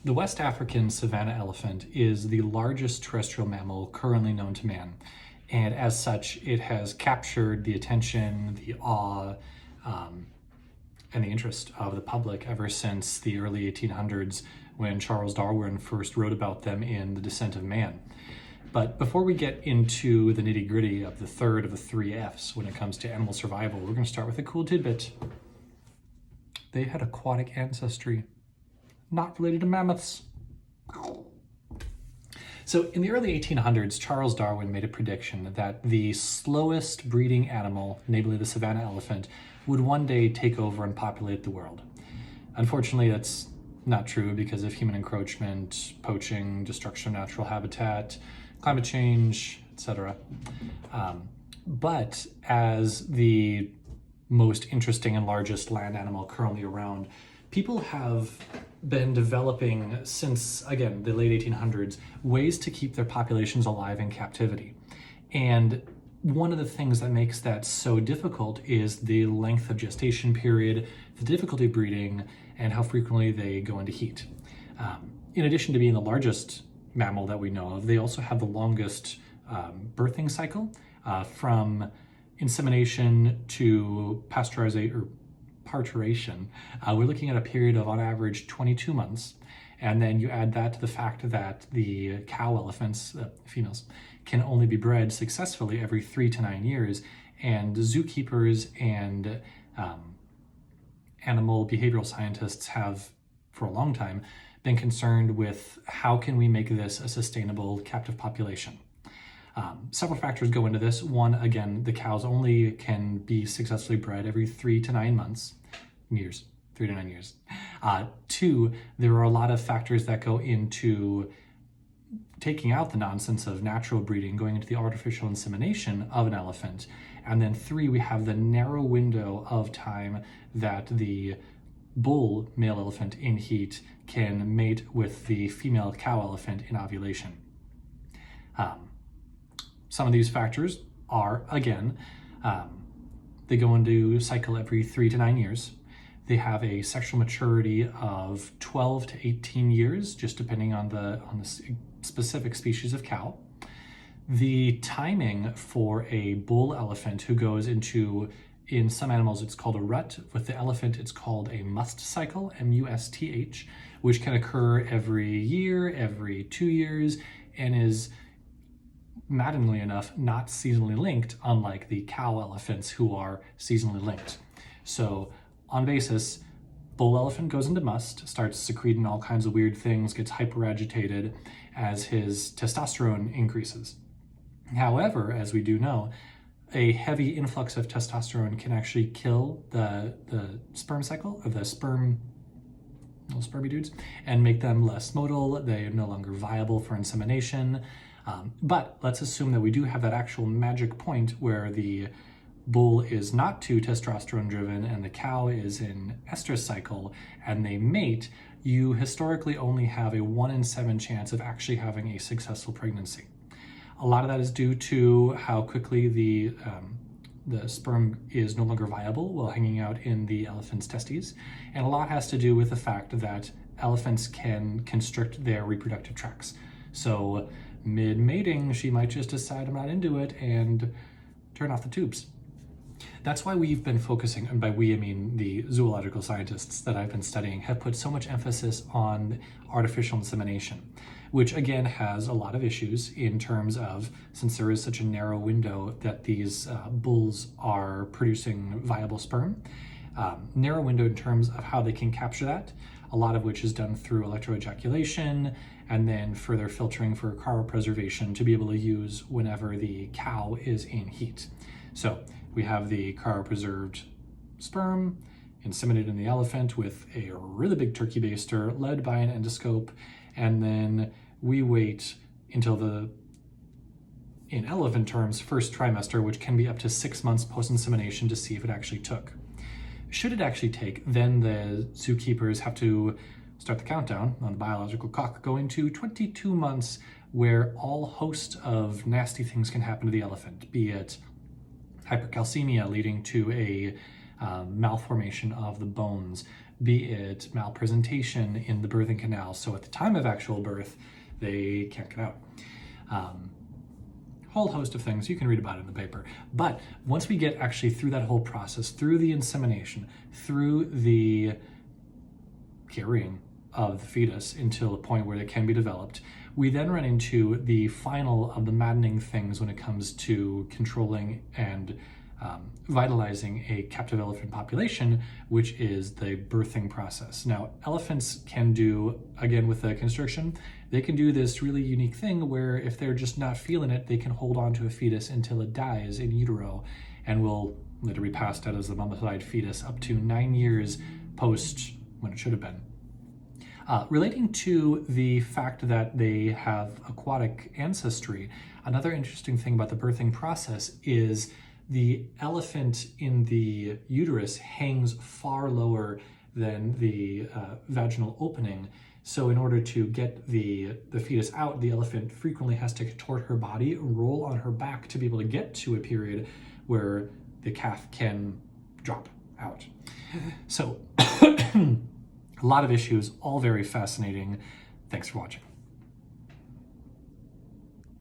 The West African savanna elephant is the largest terrestrial mammal currently known to man, and as such, it has captured the attention, the awe, and the interest of the public ever since the early 1800s when Charles Darwin first wrote about them in The Descent of Man. But before we get into the nitty-gritty of the third of the three F's when it comes to animal survival, we're going to start with a cool tidbit. They had aquatic ancestry, not related to mammoths. So in the early 1800s, Charles Darwin made a prediction that the slowest breeding animal, namely the savanna elephant, would one day take over and populate the world. Unfortunately, that's not true because of human encroachment, poaching, destruction of natural habitat, climate change, etc. But as the most interesting and largest land animal currently around, people have been developing since, again, the late 1800s, ways to keep their populations alive in captivity. And one of the things that makes that so difficult is the length of gestation period, the difficulty of breeding, and how frequently they go into heat. In addition to being the largest mammal that we know of, they also have the longest birthing cycle from insemination to pasteurization or parturition. We're looking at a period of on average 22 months. And then you add that to the fact that the cow elephants, females, can only be bred successfully every 3 to 9 years. And zookeepers and animal behavioral scientists have, for a long time, been concerned with how can we make this a sustainable captive population. Several factors go into this. One, again, the cows only can be successfully bred every 3 to 9 years. 3 to 9 years. Two, there are a lot of factors that go into taking out the nonsense of natural breeding, going into the artificial insemination of an elephant. And then three, we have the narrow window of time that the bull male elephant in heat can mate with the female cow elephant in ovulation. Some of these factors are, again, they go into cycle every 3 to 9 years. They have a sexual maturity of 12 to 18 years, just depending on the specific species of cow. The timing for a bull elephant who goes into, in some animals it's called a rut, with the elephant it's called a must cycle, M-U-S-T-H, which can occur every year, every 2 years, and is, maddeningly enough, not seasonally linked, unlike the cow elephants who are seasonally linked. So on basis, bull elephant goes into must, starts secreting all kinds of weird things, gets hyperagitated as his testosterone increases. However, as we do know, a heavy influx of testosterone can actually kill the sperm cycle of the little spermy dudes and make them less motile. They are no longer viable for insemination. But let's assume that we do have that actual magic point where the bull is not too testosterone driven and the cow is in estrus cycle and they mate. You historically only have a 1 in 7 chance of actually having a successful pregnancy. A lot of that is due to how quickly the sperm is no longer viable while hanging out in the elephant's testes, and a lot has to do with the fact that elephants can constrict their reproductive tracts. So mid-mating, she might just decide I'm not into it and turn off the tubes. That's why we've been focusing, and by we I mean the zoological scientists that I've been studying, have put so much emphasis on artificial insemination, which again has a lot of issues in terms of, since there is such a narrow window that these bulls are producing viable sperm, narrow window in terms of how they can capture that, a lot of which is done through electroejaculation and then further filtering for cryopreservation to be able to use whenever the cow is in heat. So we have the cryopreserved sperm inseminated in the elephant with a really big turkey baster led by an endoscope, and then we wait until the, in elephant terms, first trimester, which can be up to 6 months post-insemination, to see if it actually took. Should it actually take, then the zookeepers have to start the countdown on the biological clock, going to 22 months, where all host of nasty things can happen to the elephant, be it hypercalcemia leading to a malformation of the bones, be it malpresentation in the birthing canal. So at the time of actual birth, they can't get out. Whole host of things you can read about in the paper. But once we get actually through that whole process, through the insemination, through the carrying of the fetus until a point where it can be developed, we then run into the final of the maddening things when it comes to controlling and vitalizing a captive elephant population, which is the birthing process. Now, elephants can do, again with the constriction, they can do this really unique thing where if they're just not feeling it, they can hold on to a fetus until it dies in utero and will literally be passed out as a mummified fetus up to 9 years post when it should have been. Relating to the fact that they have aquatic ancestry, another interesting thing about the birthing process is the elephant in the uterus hangs far lower than the vaginal opening. So in order to get the fetus out, the elephant frequently has to contort her body, roll on her back to be able to get to a period where the calf can drop out. So a lot of issues, all very fascinating. Thanks for watching.